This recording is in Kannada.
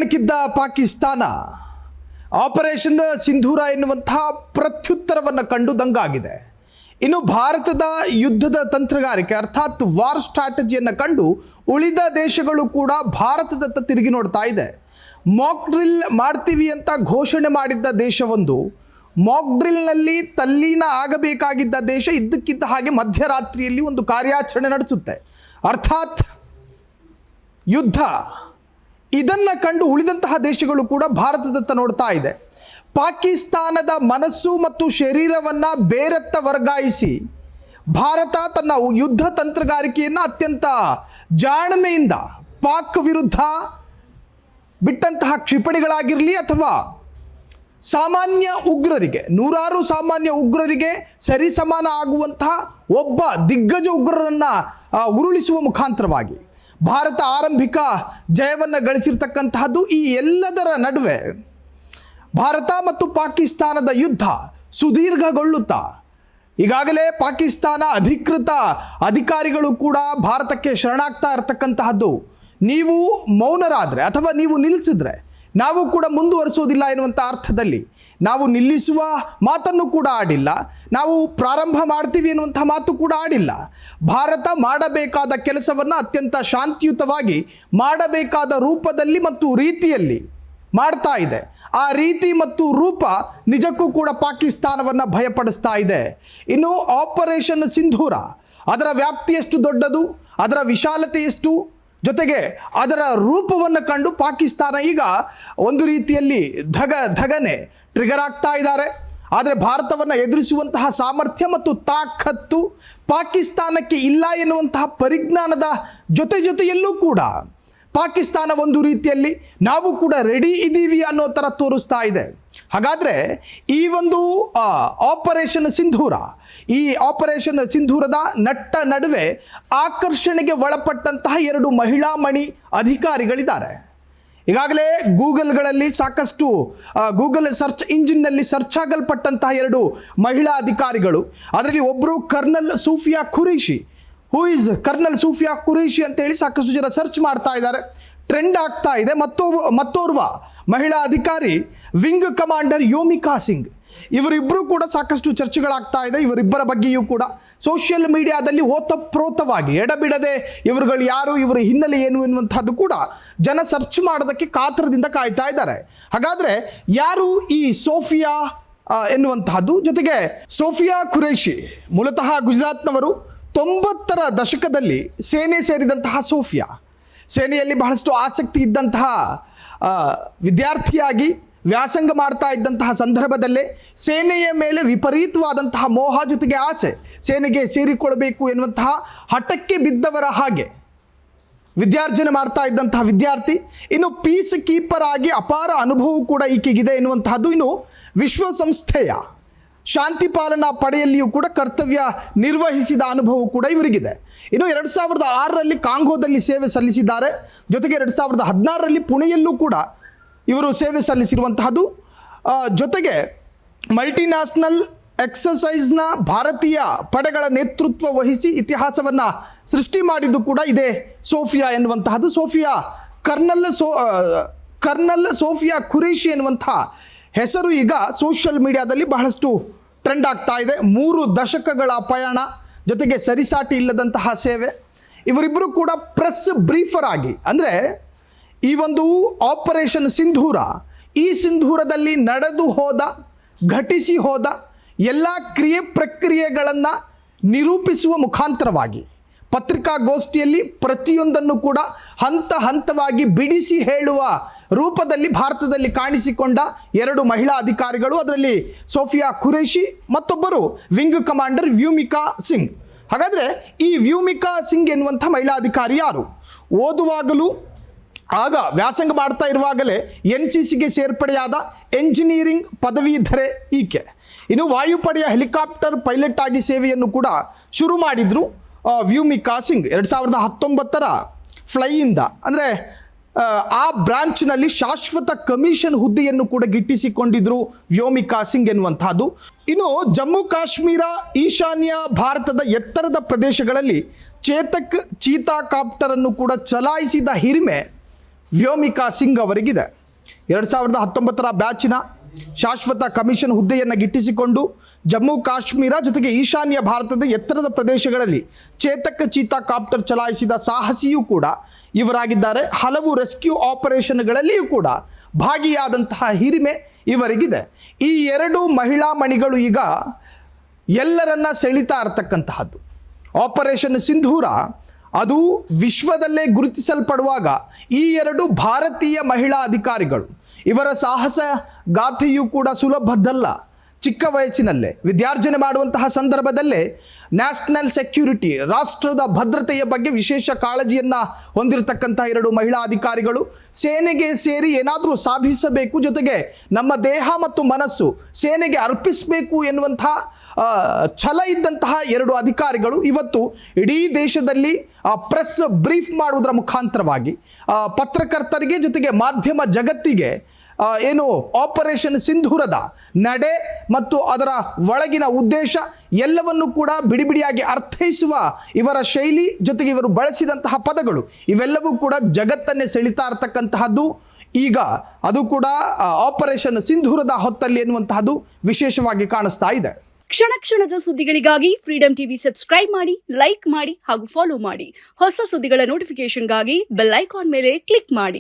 ಕೆಣಕಿದ್ದ ಪಾಕಿಸ್ತಾನ ಆಪರೇಷನ್ ಸಿಂಧೂರ ಎನ್ನುವಂತಹ ಪ್ರತ್ಯುತ್ತರವನ್ನು ಕಂಡು ದಂಗಾಗಿದೆ. ಇನ್ನು ಭಾರತದ ಯುದ್ಧದ ತಂತ್ರಗಾರಿಕೆ ಅರ್ಥಾತ್ ವಾರ್ ಸ್ಟ್ರಾಟಜಿಯನ್ನು ಕಂಡು ಉಳಿದ ದೇಶಗಳು ಕೂಡ ಭಾರತದತ್ತ ತಿರುಗಿ ನೋಡ್ತಾ ಇದೆ. ಮಾಕ್ ಡ್ರಿಲ್ ಮಾಡ್ತೀವಿ ಅಂತ ಘೋಷಣೆ ಮಾಡಿದ್ದ ದೇಶವೊಂದು ಮಾಕ್ ಡ್ರಿಲ್ನಲ್ಲಿ ತಲ್ಲೀನ ಆಗಬೇಕಾಗಿದ್ದ ದೇಶ ಇದ್ದಕ್ಕಿದ್ದ ಹಾಗೆ ಮಧ್ಯರಾತ್ರಿಯಲ್ಲಿ ಒಂದು ಕಾರ್ಯಾಚರಣೆ ನಡೆಸುತ್ತೆ. ಅರ್ಥಾತ್ ಯುದ್ಧ. ಇದನ್ನು ಕಂಡು ಉಳಿದಂತಹ ದೇಶಗಳು ಕೂಡ ಭಾರತದತ್ತ ನೋಡ್ತಾ ಇದೆ. ಪಾಕಿಸ್ತಾನದ ಮನಸ್ಸು ಮತ್ತು ಶರೀರವನ್ನು ಬೇರತ್ತ ವರ್ಗಾಯಿಸಿ ಭಾರತ ತನ್ನ ಯುದ್ಧ ತಂತ್ರಗಾರಿಕೆಯನ್ನು ಅತ್ಯಂತ ಜಾಣ್ಮೆಯಿಂದ ಪಾಕ್ ವಿರುದ್ಧ ಬಿಟ್ಟಂತಹ ಕ್ಷಿಪಣಿಗಳಾಗಿರಲಿ ಅಥವಾ ಸಾಮಾನ್ಯ ಉಗ್ರರಿಗೆ, ನೂರಾರು ಸಾಮಾನ್ಯ ಉಗ್ರರಿಗೆ ಸರಿಸಮಾನ ಆಗುವಂತಹ ಒಬ್ಬ ದಿಗ್ಗಜ ಉಗ್ರರನ್ನು ಉರುಳಿಸುವ ಮುಖಾಂತರವಾಗಿ ಭಾರತ ಆರಂಭಿಕ ಜಯವನ್ನು ಗಳಿಸಿರ್ತಕ್ಕಂತಹದ್ದು. ಈ ಎಲ್ಲದರ ನಡುವೆ ಭಾರತ ಮತ್ತು ಪಾಕಿಸ್ತಾನದ ಯುದ್ಧ ಸುದೀರ್ಘಗೊಳ್ಳುತ್ತಾ ಈಗಾಗಲೇ ಪಾಕಿಸ್ತಾನ ಅಧಿಕೃತ ಅಧಿಕಾರಿಗಳು ಕೂಡ ಭಾರತಕ್ಕೆ ಶರಣಾಗ್ತಾ ಇರತಕ್ಕಂತಹದ್ದು. ನೀವು ಮೌನರಾದರೆ ಅಥವಾ ನೀವು ನಿಲ್ಲಿಸಿದ್ರೆ ನಾವು ಕೂಡ ಮುಂದುವರಿಸೋದಿಲ್ಲ ಎನ್ನುವಂಥ ಅರ್ಥದಲ್ಲಿ ನಾವು ನಿಲ್ಲಿಸುವ ಮಾತನ್ನು ಕೂಡ ಆಡಿಲ್ಲ, ನಾವು ಪ್ರಾರಂಭ ಮಾಡ್ತೀವಿ ಎನ್ನುವಂಥ ಮಾತು ಕೂಡ ಆಡಿಲ್ಲ. ಭಾರತ ಮಾಡಬೇಕಾದ ಕೆಲಸವನ್ನು ಅತ್ಯಂತ ಶಾಂತಿಯುತವಾಗಿ ಮಾಡಬೇಕಾದ ರೂಪದಲ್ಲಿ ಮತ್ತು ರೀತಿಯಲ್ಲಿ ಮಾಡ್ತಾ ಇದೆ. ಆ ರೀತಿ ಮತ್ತು ರೂಪ ನಿಜಕ್ಕೂ ಕೂಡ ಪಾಕಿಸ್ತಾನವನ್ನು ಭಯಪಡಿಸ್ತಾ ಇದೆ. ಇನ್ನು ಆಪರೇಷನ್ ಸಿಂಧೂರ, ಅದರ ವ್ಯಾಪ್ತಿ ಎಷ್ಟು ದೊಡ್ಡದು, ಅದರ ವಿಶಾಲತೆ ಎಷ್ಟು, ಜೊತೆಗೆ ಅದರ ರೂಪವನ್ನು ಕಂಡು ಪಾಕಿಸ್ತಾನ ಈಗ ಒಂದು ರೀತಿಯಲ್ಲಿ ಧಗನೆ ಟ್ರಿಗರ್ ಆಗ್ತಾ ಇದ್ದಾರೆ. ಆದರೆ ಭಾರತವನ್ನು ಎದುರಿಸುವಂತಹ ಸಾಮರ್ಥ್ಯ ಮತ್ತು ತಾಕತ್ತು ಪಾಕಿಸ್ತಾನಕ್ಕೆ ಇಲ್ಲ ಎನ್ನುವಂತಹ ಪರಿಜ್ಞಾನದ ಜೊತೆಯಲ್ಲೂ ಕೂಡ ಪಾಕಿಸ್ತಾನ ಒಂದು ರೀತಿಯಲ್ಲಿ ನಾವು ಕೂಡ ರೆಡಿ ಇದ್ದೀವಿ ಅನ್ನೋ ಥರ ತೋರಿಸ್ತಾ ಇದೆ. ಹಾಗಾದರೆ ಈ ಒಂದು ಆಪರೇಷನ್ ಸಿಂಧೂರ, ಈ ಆಪರೇಷನ್ ಸಿಂಧೂರದ ನಟ್ಟ ನಡುವೆ ಆಕರ್ಷಣೆಗೆ ಒಳಪಟ್ಟಂತಹ 2 ಮಹಿಳಾ ಮಣಿ ಅಧಿಕಾರಿಗಳಿದ್ದಾರೆ. ಈಗಾಗಲೇ ಗೂಗಲ್ಗಳಲ್ಲಿ ಸಾಕಷ್ಟು ಗೂಗಲ್ ಸರ್ಚ್ ಇಂಜಿನ್ನಲ್ಲಿ ಸರ್ಚ್ ಆಗಲ್ಪಟ್ಟಂತಹ 2 ಮಹಿಳಾ ಅಧಿಕಾರಿಗಳು. ಅದರಲ್ಲಿ ಒಬ್ಬರು colonel Sofiya Qureshi. Who is colonel Sofiya Qureshi ಅಂತೇಳಿ ಸಾಕಷ್ಟು ಜನ ಸರ್ಚ್ ಮಾಡ್ತಾ ಇದ್ದಾರೆ, ಟ್ರೆಂಡ್ ಆಗ್ತಾ ಇದೆ. ಮತ್ತೋರ್ವ ಮಹಿಳಾ ಅಧಿಕಾರಿ ವಿಂಗ್ ಕಮಾಂಡರ್ ಯೋಮಿಕಾ ಸಿಂಗ್. ಇವರಿಬ್ಬರು ಕೂಡ ಸಾಕಷ್ಟು ಚರ್ಚೆಗಳಾಗ್ತಾ ಇದೆ. ಇವರಿಬ್ಬರ ಬಗ್ಗೆಯೂ ಕೂಡ ಸೋಷಿಯಲ್ ಮೀಡಿಯಾದಲ್ಲಿ ಓತಪ್ರೋತವಾಗಿ ಎಡಬಿಡದೆ ಇವರುಗಳು ಯಾರು, ಇವರ ಹಿನ್ನೆಲೆ ಏನು ಎನ್ನುವಂಥದ್ದು ಕೂಡ ಜನ ಸರ್ಚ್ ಮಾಡೋದಕ್ಕೆ ಕಾತರದಿಂದ ಕಾಯ್ತಾ ಇದ್ದಾರೆ. ಹಾಗಾದರೆ ಯಾರು ಈ ಸೋಫಿಯಾ ಎನ್ನುವಂತಹದ್ದು? ಜೊತೆಗೆ ಸೋಫಿಯಾ ಖುರೇಶಿ ಮೂಲತಃ ಗುಜರಾತ್ನವರು. 90ರ ದಶಕದಲ್ಲಿ ಸೇನೆ ಸೇರಿದಂತಹ ಸೋಫಿಯಾ ಸೇನೆಯಲ್ಲಿ ಬಹಳಷ್ಟು ಆಸಕ್ತಿ ಇದ್ದಂತಹ ವಿದ್ಯಾರ್ಥಿಯಾಗಿ ವ್ಯಾಸಂಗ ಮಾಡ್ತಾ ಇದ್ದಂತಹ ಸಂದರ್ಭದಲ್ಲೇ ಸೇನೆಯ ಮೇಲೆ ವಿಪರೀತವಾದಂತಹ ಮೋಹ ಜೊತೆಗೆ ಆಸೆ, ಸೇನೆಗೆ ಸೇರಿಕೊಳ್ಳಬೇಕು ಎನ್ನುವಂತಹ ಹಠಕ್ಕೆ ಬಿದ್ದವರ ಹಾಗೆ ವಿದ್ಯಾರ್ಜನೆ ಮಾಡ್ತಾ ಇದ್ದಂತಹ ವಿದ್ಯಾರ್ಥಿ. ಇನ್ನು ಪೀಸ್ ಕೀಪರ್ ಆಗಿ ಅಪಾರ ಅನುಭವ ಕೂಡ ಈಕೆಗಿದೆ ಎನ್ನುವಂತಹದ್ದು. ಇನ್ನು ವಿಶ್ವಸಂಸ್ಥೆಯ ಶಾಂತಿ ಪಾಲನಾ ಪಡೆಯಲ್ಲಿಯೂ ಕೂಡ ಕರ್ತವ್ಯ ನಿರ್ವಹಿಸಿದ ಅನುಭವ ಕೂಡ ಇವರಿಗಿದೆ. ಇನ್ನು 2006ರಲ್ಲಿ ಕಾಂಗೋದಲ್ಲಿ ಸೇವೆ ಸಲ್ಲಿಸಿದ್ದಾರೆ. ಜೊತೆಗೆ 2016ರಲ್ಲಿ ಪುಣೆಯಲ್ಲೂ ಕೂಡ ಇವರು ಸೇವೆ ಸಲ್ಲಿಸಿರುವಂತಹದ್ದು. ಜೊತೆಗೆ ಮಲ್ಟಿನ್ಯಾಷನಲ್ ಎಕ್ಸಸೈಸ್ನ ಭಾರತೀಯ ಪಡೆಗಳ ನೇತೃತ್ವ ವಹಿಸಿ ಇತಿಹಾಸವನ್ನು ಸೃಷ್ಟಿ ಮಾಡಿದ್ದು ಕೂಡ ಇದೇ ಸೋಫಿಯಾ ಎನ್ನುವಂತಹದ್ದು. ಸೋಫಿಯಾ ಕರ್ನಲ್ ಸೋಫಿಯಾ ಖುರೇಶಿ ಎನ್ನುವಂಥ ಹೆಸರು ಈಗ ಸೋಷಿಯಲ್ ಮೀಡಿಯಾದಲ್ಲಿ ಬಹಳಷ್ಟು ಟ್ರೆಂಡ್ ಆಗ್ತಾ ಇದೆ. 3 ದಶಕಗಳ ಪಯಣ, ಜೊತೆಗೆ ಸರಿಸಾಟಿ ಇಲ್ಲದಂತಹ ಸೇವೆ. ಇವರಿಬ್ಬರು ಕೂಡ ಪ್ರೆಸ್ ಬ್ರೀಫರ್ ಆಗಿ, ಅಂದರೆ ಈ ಒಂದು ಆಪರೇಷನ್ ಸಿಂಧೂರ, ಈ ಸಿಂಧೂರದಲ್ಲಿ ನಡೆದು ಹೋದ, ಘಟಿಸಿ ಹೋದ ಎಲ್ಲ ಪ್ರಕ್ರಿಯೆಗಳನ್ನು ನಿರೂಪಿಸುವ ಮುಖಾಂತರವಾಗಿ ಪತ್ರಿಕಾಗೋಷ್ಠಿಯಲ್ಲಿ ಪ್ರತಿಯೊಂದನ್ನು ಕೂಡ ಹಂತ ಹಂತವಾಗಿ ಬಿಡಿಸಿ ಹೇಳುವ ರೂಪದಲ್ಲಿ ಭಾರತದಲ್ಲಿ ಕಾಣಿಸಿಕೊಂಡ 2 ಮಹಿಳಾ ಅಧಿಕಾರಿಗಳು. ಅದರಲ್ಲಿ ಸೋಫಿಯಾ ಖುರೇಶಿ, ಮತ್ತೊಬ್ಬರು ವಿಂಗ್ ಕಮಾಂಡರ್ ವ್ಯೂಮಿಕಾ ಸಿಂಗ್. ಹಾಗಾದರೆ ಈ ವ್ಯೂಮಿಕಾ ಸಿಂಗ್ ಎನ್ನುವಂಥ ಮಹಿಳಾ ಅಧಿಕಾರಿ ಯಾರು? ಓದುವಾಗಲೂ ಆಗ ವ್ಯಾಸಂಗ ಮಾಡ್ತಾ ಇರುವಾಗಲೇ NCCಗೆ ಸೇರ್ಪಡೆಯಾದ ಎಂಜಿನಿಯರಿಂಗ್ ಪದವೀಧರೆ ಈಕೆ. ಇನ್ನು ವಾಯುಪಡೆಯ ಹೆಲಿಕಾಪ್ಟರ್ ಪೈಲಟ್ ಆಗಿ ಸೇವೆಯನ್ನು ಕೂಡ ಶುರು ಮಾಡಿದರು ವ್ಯೂಮಿಕಾ ಸಿಂಗ್. 2019ರ ಫ್ಲೈಯಿಂದ, ಅಂದರೆ ಆ ಬ್ರಾಂಚ್ನಲ್ಲಿ ಶಾಶ್ವತ ಕಮಿಷನ್ ಹುದ್ದೆಯನ್ನು ಕೂಡ ಗಿಟ್ಟಿಸಿಕೊಂಡಿದ್ರು ವ್ಯೋಮಿಕಾ ಸಿಂಗ್ ಎನ್ನುವಂತಹದ್ದು. ಇನ್ನು ಜಮ್ಮು ಕಾಶ್ಮೀರ, ಈಶಾನ್ಯ ಭಾರತದ ಎತ್ತರದ ಪ್ರದೇಶಗಳಲ್ಲಿ ಚೇತಕ್ ಚೀತಾ ಕಾಪ್ಟರ್ ಅನ್ನು ಕೂಡ ಚಲಾಯಿಸಿದ ಹಿರಿಮೆ ವ್ಯೋಮಿಕಾ ಸಿಂಗ್ ಅವರಿಗಿದೆ. 2019 ಬ್ಯಾಚಿನ ಶಾಶ್ವತ ಕಮಿಷನ್ ಹುದ್ದೆಯನ್ನು ಗಿಟ್ಟಿಸಿಕೊಂಡು ಜಮ್ಮು ಕಾಶ್ಮೀರ ಜೊತೆಗೆ ಈಶಾನ್ಯ ಭಾರತದ ಎತ್ತರದ ಪ್ರದೇಶಗಳಲ್ಲಿ ಚೇತಕ್ ಚೀತಾ ಕಾಪ್ಟರ್ ಚಲಾಯಿಸಿದ ಸಾಹಸಿಯೂ ಕೂಡ ಇವರಾಗಿದ್ದಾರೆ. ಹಲವು ರೆಸ್ಕ್ಯೂ ಆಪರೇಷನ್ಗಳಲ್ಲಿಯೂ ಕೂಡ ಭಾಗಿಯಾದಂತಹ ಹಿರಿಮೆ ಇವರಿಗಿದೆ. ಈ ಎರಡು ಮಹಿಳಾ ಮಣಿಗಳು ಈಗ ಎಲ್ಲರನ್ನ ಸೆಳೀತಾ ಇರತಕ್ಕಂತಹದ್ದು. ಆಪರೇಷನ್ ಸಿಂಧೂರ ಅದು ವಿಶ್ವದಲ್ಲೇ ಗುರುತಿಸಲ್ಪಡುವಾಗ ಈ ಎರಡು ಭಾರತೀಯ ಮಹಿಳಾ ಅಧಿಕಾರಿಗಳು ಇವರ ಸಾಹಸ ಗಾಥೆಯೂ ಕೂಡ ಸುಲಭದ್ದಲ್ಲ. ಚಿಕ್ಕ ವಯಸ್ಸಿನಲ್ಲೇ ವಿದ್ಯಾರ್ಜನೆ ಮಾಡುವಂತಹ ಸಂದರ್ಭದಲ್ಲೇ ನ್ಯಾಷನಲ್ ಸೆಕ್ಯೂರಿಟಿ, ರಾಷ್ಟ್ರದ ಭದ್ರತೆಯ ಬಗ್ಗೆ ವಿಶೇಷ ಕಾಳಜಿಯನ್ನು ಹೊಂದಿರತಕ್ಕಂತಹ ಎರಡು ಮಹಿಳಾ ಅಧಿಕಾರಿಗಳು ಸೇನೆಗೆ ಸೇರಿ ಏನಾದರೂ ಸಾಧಿಸಬೇಕು, ಜೊತೆಗೆ ನಮ್ಮ ದೇಹ ಮತ್ತು ಮನಸ್ಸು ಸೇನೆಗೆ ಅರ್ಪಿಸಬೇಕು ಎನ್ನುವಂಥ ಛಲ ಇದ್ದಂತಹ ಎರಡು ಅಧಿಕಾರಿಗಳು ಇವತ್ತು ಇಡೀ ದೇಶದಲ್ಲಿ ಪ್ರೆಸ್ ಬ್ರೀಫ್ ಮಾಡುವುದರ ಮುಖಾಂತರವಾಗಿ ಪತ್ರಕರ್ತರಿಗೆ ಜೊತೆಗೆ ಮಾಧ್ಯಮ ಜಗತ್ತಿಗೆ ಏನು ಆಪರೇಷನ್ ಸಿಂಧೂರದ ನಡೆ ಮತ್ತು ಅದರ ಒಳಗಿನ ಉದ್ದೇಶ ಎಲ್ಲವನ್ನು ಕೂಡ ಬಿಡಿಬಿಡಿಯಾಗಿ ಅರ್ಥೈಸುವ ಇವರ ಶೈಲಿ ಜೊತೆಗೆ ಇವರು ಬಳಸಿದಂತಹ ಪದಗಳು ಇವೆಲ್ಲವೂ ಕೂಡ ಜಗತ್ತನ್ನೇ ಸೆಳೀತಾ ಇರತಕ್ಕಂತಹದ್ದು. ಈಗ ಅದು ಕೂಡ ಆಪರೇಷನ್ ಸಿಂಧೂರದ ಹೊತ್ತಲ್ಲಿ ಎನ್ನುವಂತಹದ್ದು ವಿಶೇಷವಾಗಿ ಕಾಣಿಸ್ತಾ ಇದೆ. ಕ್ಷಣ ಕ್ಷಣದ ಸುದ್ದಿಗಳಿಗಾಗಿ ಫ್ರೀಡಂ ಟಿವಿ ಸಬ್ಸ್ಕ್ರೈಬ್ ಮಾಡಿ, ಲೈಕ್ ಮಾಡಿ ಹಾಗೂ ಫಾಲೋ ಮಾಡಿ. ಹೊಸ ಸುದ್ದಿಗಳ ನೋಟಿಫಿಕೇಶನ್ಗಾಗಿ ಬೆಲ್ ಐಕಾನ್ ಮೇಲೆ ಕ್ಲಿಕ್ ಮಾಡಿ.